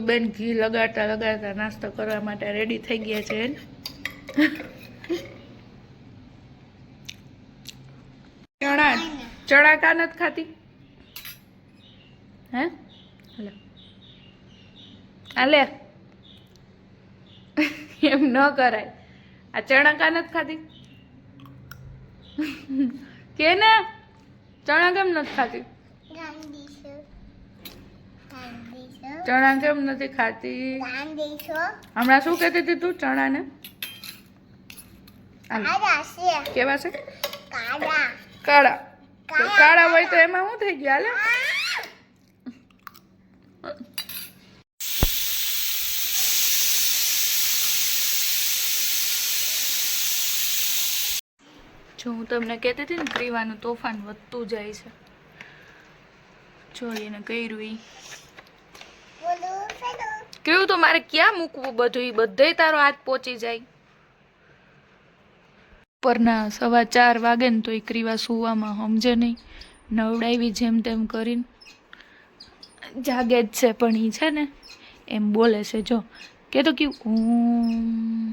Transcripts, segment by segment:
બેન ઘી લગાડતા લગાડતા નાસ્તો કરવા માટે રેડી થઈ ગયા છે. ચણા ચણા કા નથી ખાતી? હે હાલે એમ ન કરાય. આ ચણા કા નથી ખાતી કે ને? ચણા કેમ નથી ખાતી? ચણા કેમ નથી ખાતી? હમણાં શું કહેતી હતી તું ચણા ને? કેવા છે? કાળા. કાળા હોય તો એમાં શું થઈ ગયું? હાલે જો હું તમને કહેતી હતી ને ક્રીવાનું તોફાન વધતું જાય છે. જોઈને કર્યું ઈ કેવું તો મારે ક્યાં મૂકવું બધું? ઈ બધે તારો હાથ પહોંચી જાય. ઉપરના 4:15 વાગે ને તો એ ક્રીવા સુવામાં સમજે નહીં. નવડાવી જેમ તેમ કરીને જાગે જ છે, પણ એ છે ને એમ બોલે છે. જો કે તો કેવું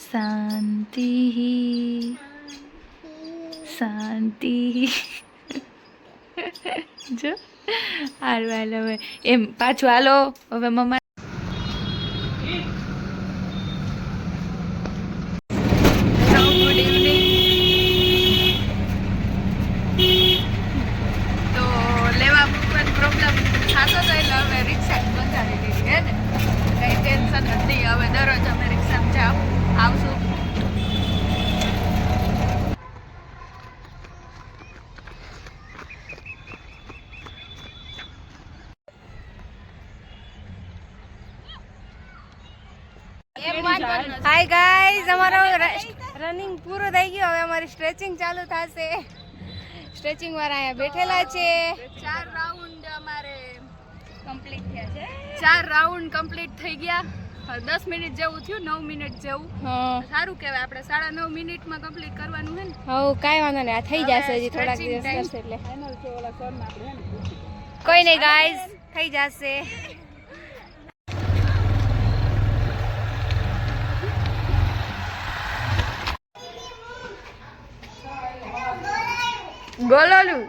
શાંતિ શાંતિ. જો હાલ હવે એમ પાછું હાલો હવે મમ્મા. Good evening. તો લેવા મૂકવાનો પ્રોબ્લેમ થતો તો એટલે હવે રિક્ષા બંધાવી દીધી હે ને, કંઈ ટેન્શન નથી. હવે દરરોજ અમે રિક્ષામાં આવશું. હાય ગાઈઝ, અમારો રનિંગ પૂરો થઈ ગયો. હવે અમારી સ્ટ્રેચિંગ ચાલુ થશે. સ્ટ્રેચિંગ વાળા અહીંયા બેઠેલા છે. 4 રાઉન્ડ અમારે કમ્પ્લીટ થયા છે. 4 રાઉન્ડ કમ્પ્લીટ થઈ ગયા. 10 મિનિટ જેવું થયું, 9 મિનિટ જેવું. સારું કહેવાય. આપણે 9.5 મિનિટમાં કમ્પ્લીટ કરવાનું છે ને. હા, કાંઈ વાંધો નહીં. આ થઈ જશે, હજી થોડાક દિવસ કરશે એટલે. કોઈ નહીં ગાઈઝ, થઈ જશે. ગોલોલું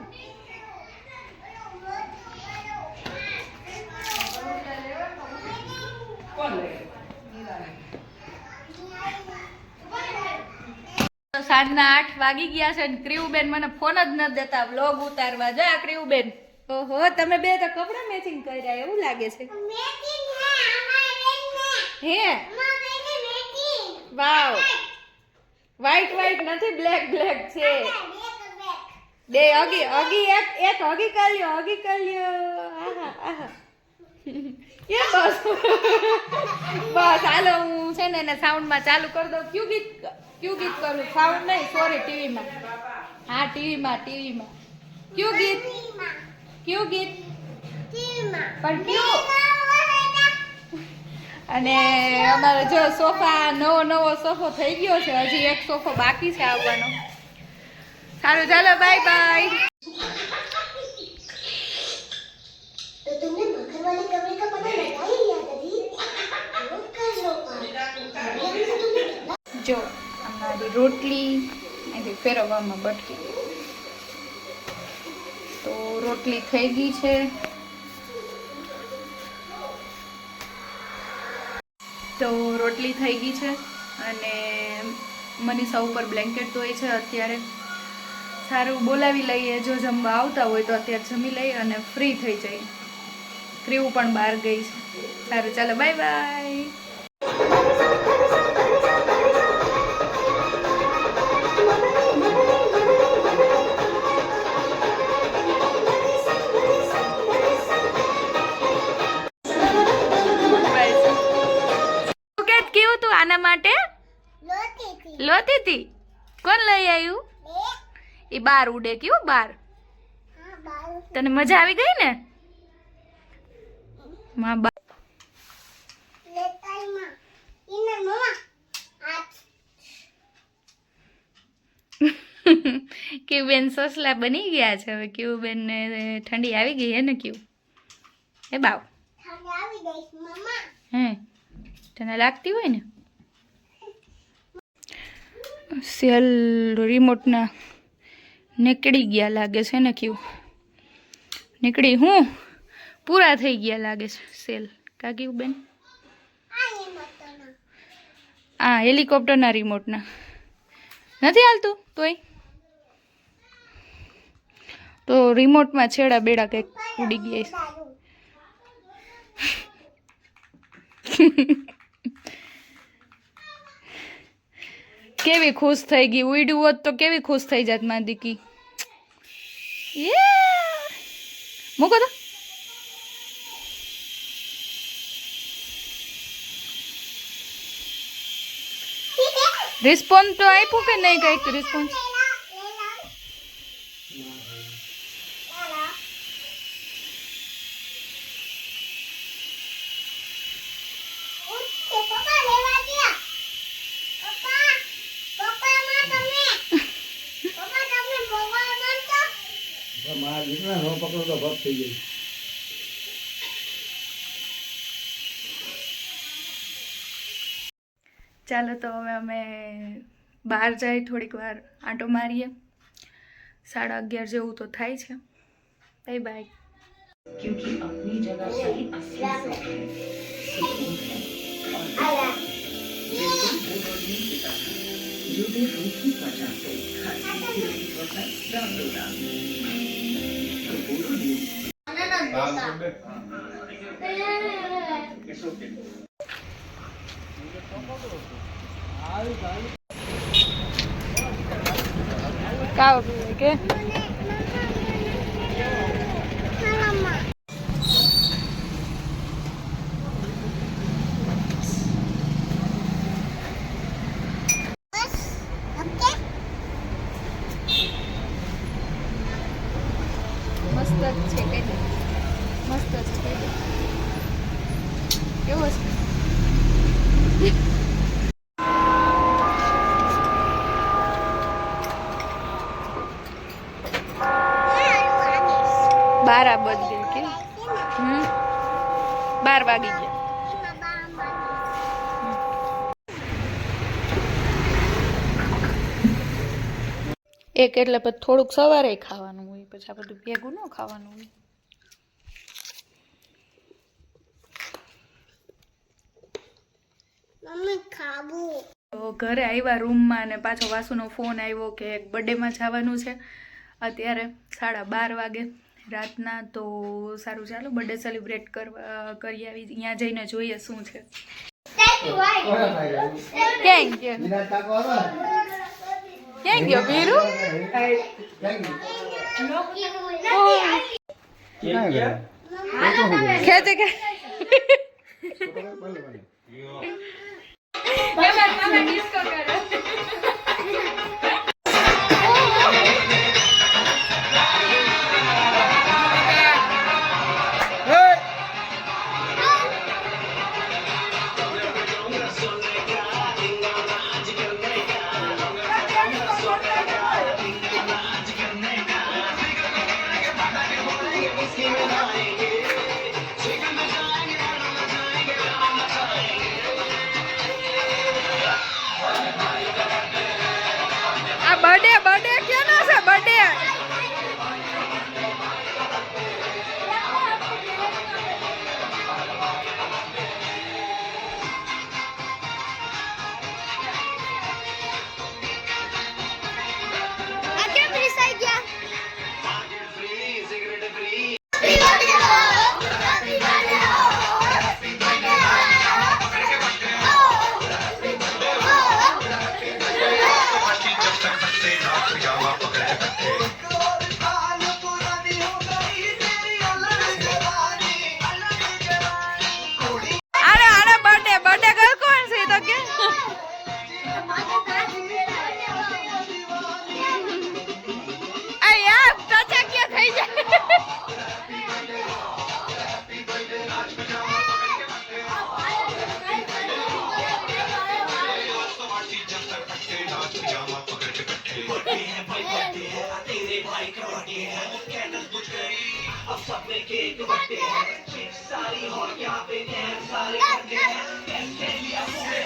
સાંજના 8 વાગી ગયા છે. ક્રીવુબેન મને ફોન જ નથી દેતા વ્લોગ ઉતારવા. જો આ ક્રીવુબેન, ઓહો તમે બે તો કપડા મેચિંગ કર્યા એવું લાગે છે. હે વાવ, વ્હાઈટ વ્હાઈટ નથી, બ્લેક બ્લેક છે. બે હગી એક હગી કર્યો. આહા આહા. બસ બસ હાલો, હું છે ને એને સાઉન્ડમાં ચાલુ કરી દઉં. ક્યુ ગીત કરું? સાઉન્ડ નહીં, સોરી, ટીવીમાં. હા ટીવીમાં. ક્યુ ગીત પણ ક્યુ. અને અમારે જો સોફા, નવો સોફો થઈ ગયો છે. હજી એક સોફો બાકી છે આવવાનો. સારું ચાલો, બાય બાય. જો અમારી રોટલી અહીંથી ફેરવવામાં બટકી. તો રોટલી થઈ ગઈ છે. અને મનીષા ઉપર બ્લેન્કેટ ધોઈ છે અત્યારે. સારું બોલાવી લઈએ, જો જમવા આવતા હોય તો અત્યારે જમી લઈએ અને ફ્રી થઈ જાય. ક્રીવ પણ બહાર ગઈ છે. સારું ચાલો, બાય બાય. કેવું તું આના માટે લોતી હતી? કોણ લઈ આવ્યું? એ બાર ઉડે. કેવું બાર? તને મજા આવી ગઈ ને? માં બા ક્યુબેન સોસલા બની ગયા છે હવે. ક્યુબેન ને ઠંડી આવી ગઈ હે ને ક્યુ? એ બાવ હે તને લાગતી હોય ને. સેલ રિમોટના નીકળી ગયા લાગે છે ને ક્યુ? નીકળી હું પૂરા થઈ ગયા લાગે છે સેલ કા ક્યુબેન? આ હેલિકોપ્ટરના રિમોટના નથી હાલતું તોય તો રિમોટમાં છેડા બેડા કંઈક ઉડી ગયા. કેવી ખુશ થઈ ગઈ. ઉડ્યું હોત તો કેવી ખુશ થઈ જાત મારી દીકી. મૂકો તો રિસ્પોન્સ તો આપ્યું કે નહીં? કંઈક રિસ્પોન્સ ચાલો તો હવે અમે બહાર જઈ થોડીક વાર આંટો મારીએ. 11:30 જેવું તો થાય છે. Bye bye. क्योंकि अपनी जगह सही असली सुख है, सुकून है और बिल्कुल भूलोनी की तरह जो भी रूठी वजह से खाती की वजह डालोगा तो बोलो કાવ પીવે કે મસ્ત જ છે કઈ મસ્ત જ છે કેવો છે બારા બજ ગયા કે 12 વાગી ગયા. એક એટલે પછી થોડુંક સવારે ખાવાનું હોય પછી આ બધું ભેગું ન ખાવાનું હોય. તો ઘરે આવ્યા રૂમમાં અને પાછો વાસુનો ફોન આવ્યો કે એક બર્થડેમાં જવાનું છે. અત્યારે 12:30 વાગે રાતના. તો સારું ચાલો બર્થડે સેલિબ્રેટ કરી આવી. અહીંયા જઈને જોઈએ શું છે. ક્યાં ગયો વીરુ? ખેંચે કે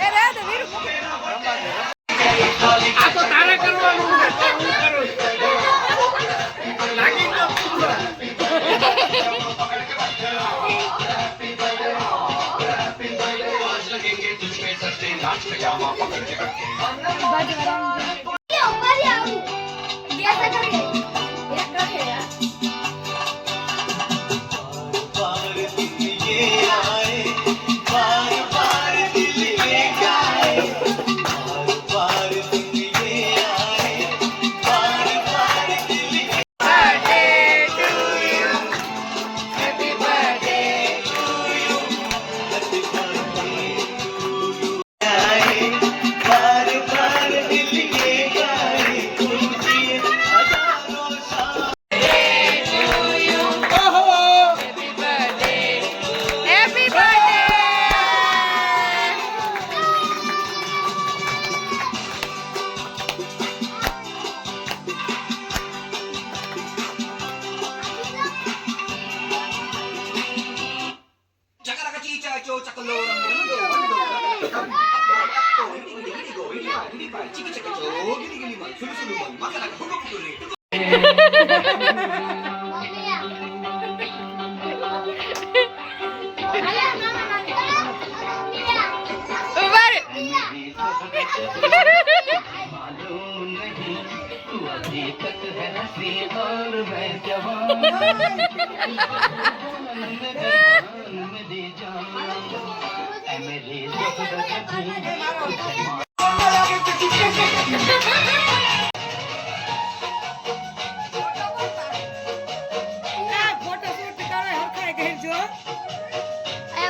એ રહે તો વીર હેપી બર્થડે ઉભા રહે.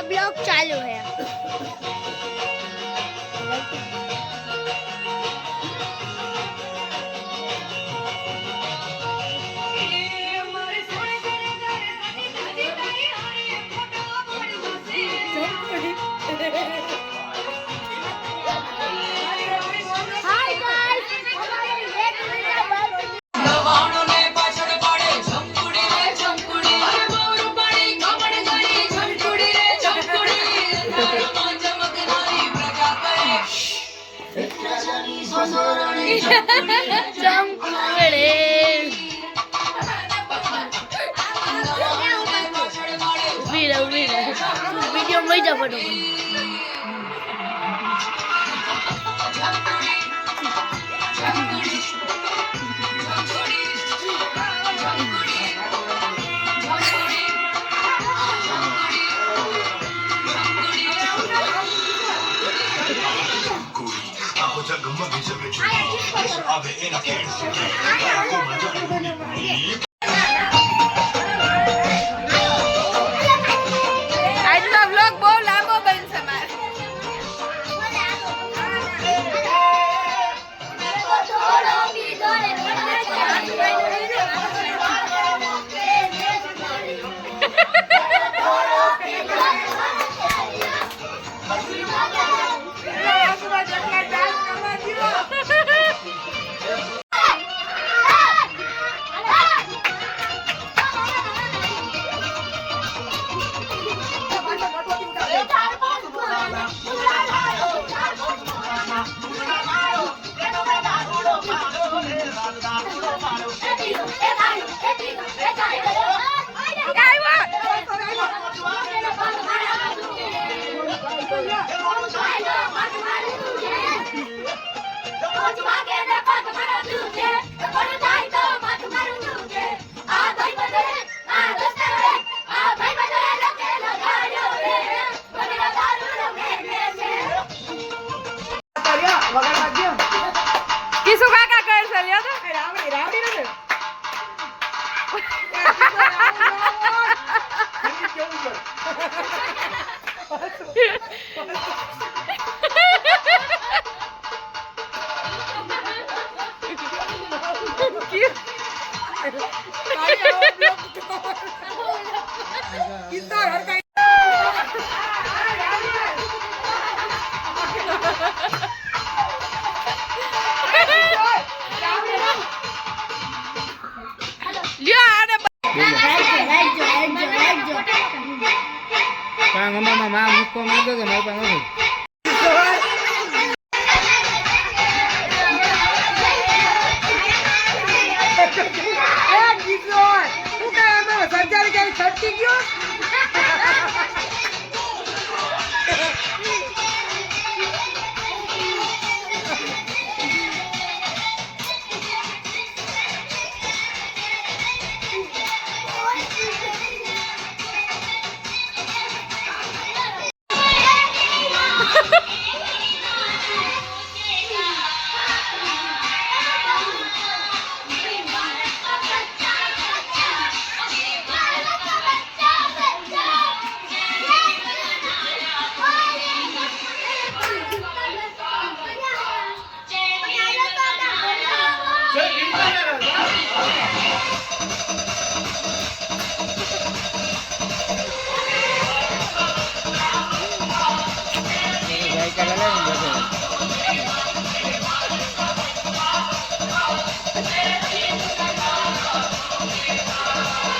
ब्लॉग चालू है हाय गाइस वीडियो में जा पड़ो આજનો વ્લોગ બહુ લાંબો બનશે મારે. કિસુ કાકા કર ચાલ્યો તો લ્યો આને લખવા માંગતો તો મારી પાસે નથી.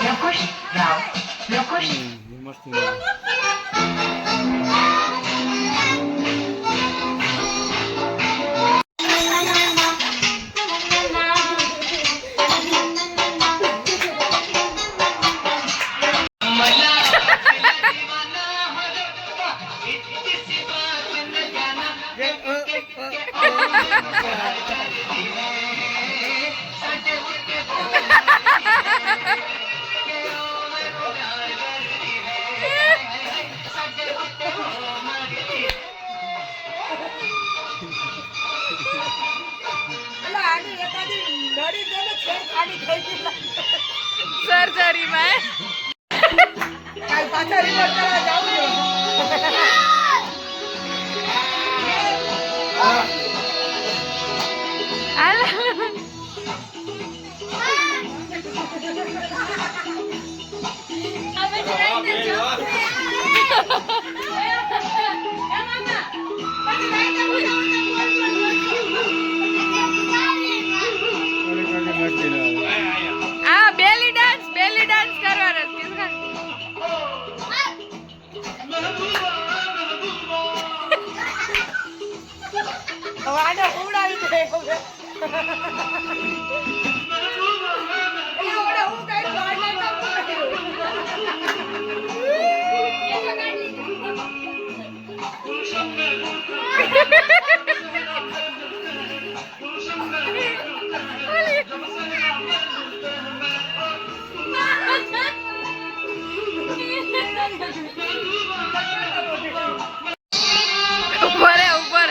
Lokush Rao. Lokush. મસ્ત સર્જરી માં આ બેલી ડાન્સ કરવાનો કિસકા વાડા ઉડાવી દે હવે ઓડા હું કઈ વાડા ઉપર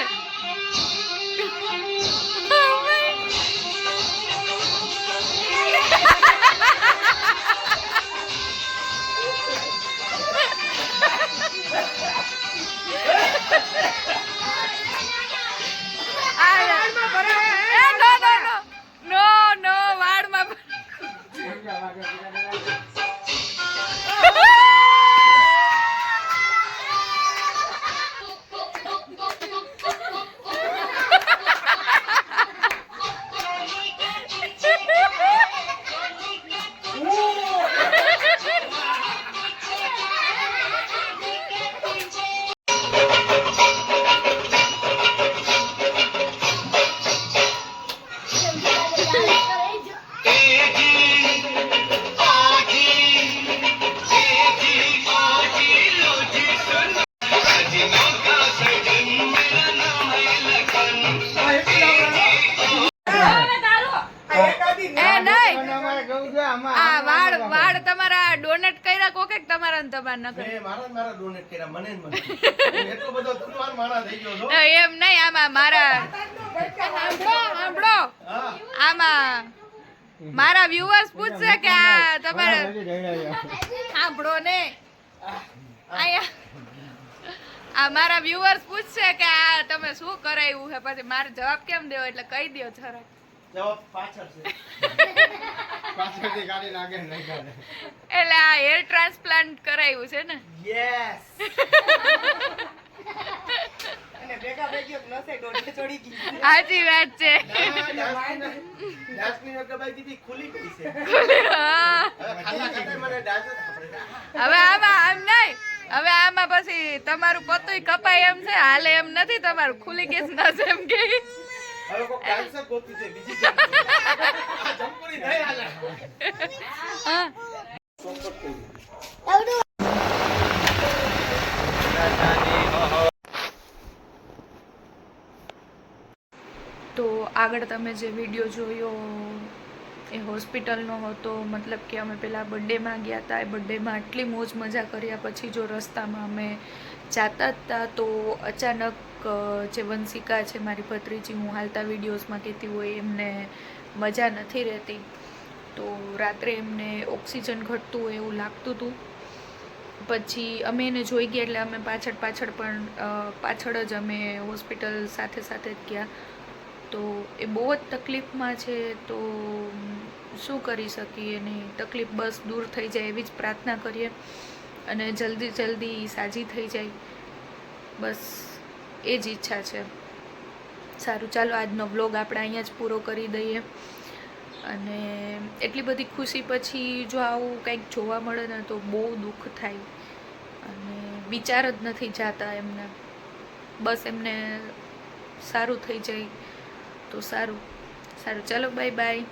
નો વાડમાં વાડ તમારા ડોનેટ કર્યા કોકે તમારા ને તમારા ન કર્યા મારા ડોનેટ કર્યા મને જ મને એટલો બધો ધનવાન માણસ થઈ ગયો છો એમ નહીં આમાં મારા સાંભળો આમાં મારા વ્યુઅર્સ પૂછશે કે આ તમારે સાંભળો ને આ મારા વ્યુઅર્સ પૂછશે કે આ તમે શું કરાવ્યું છે પછી મારે જવાબ કેમ દેવો એટલે કહી દો જરાક જવાબ પાછળ છે પાછળથી ગાડી લાગે નહીં ગાડે એટલે આ હેર ટ્રાન્સપ્લાન્ટ કરાવ્યું છે ને યસ અને ભેગા ભેગી નસે ડોડે ચડી ગઈ સાચી વાત છે ડાસ્ટબિન કબાઈ દીધી ખુલી ગઈ છે હા. હવે ખાલા કાઢે મને ડાસ્ટ હવે આમાં આમ નહીં હવે આમાં પછી તમારું પતુંય કપાય એમ છે, હાલે એમ નથી, તમારું ખુલી કેસ ના છે એમ કે હવે કોઈ કેન્સર ગોતી છે બીજી જમપુરી થઈ હાલે હા. ચોપટ થઈ તો આગળ તમે જે વિડીયો જોયો એ હોસ્પિટલનો હતો, મતલબ કે અમે પેલા બર્થડેમાં ગયા હતા. એ બર્થડેમાં આટલી મોજ મજા કર્યા પછી જો રસ્તામાં અમે જાતા હતા તો અચાનક જે વંશિકા છે મારી ભત્રીજી, હું હાલતા વિડીયોઝમાં કહેતી હોય, એમને મજા નથી રહેતી. તો રાત્રે એમને ઓક્સિજન ઘટતું હોય એવું લાગતું હતું. પછી અમે એને જોઈ ગયા એટલે અમે પાછળ જ અમે હોસ્પિટલ સાથે જ ગયા. તો એ બહુ જ તકલીફમાં છે, તો શું કરી શકીએ એની તકલીફ બસ દૂર થઈ જાય એવી જ પ્રાર્થના કરીએ અને જલ્દી સાજી થઈ જાય, બસ એ જ ઈચ્છા છે. સારું, ચાલો આજનો વ્લોગ આપણે અહીંયા જ પૂરો કરી દઈએ. અને એટલી બધી ખુશી પછી જો આવું કંઈક જોવા મળે ને તો બહુ દુઃખ થાય અને વિચાર જ નથી જાતા એમને. બસ એમને સારું થઈ જાય તો સારું. ચાલો, બાય બાય.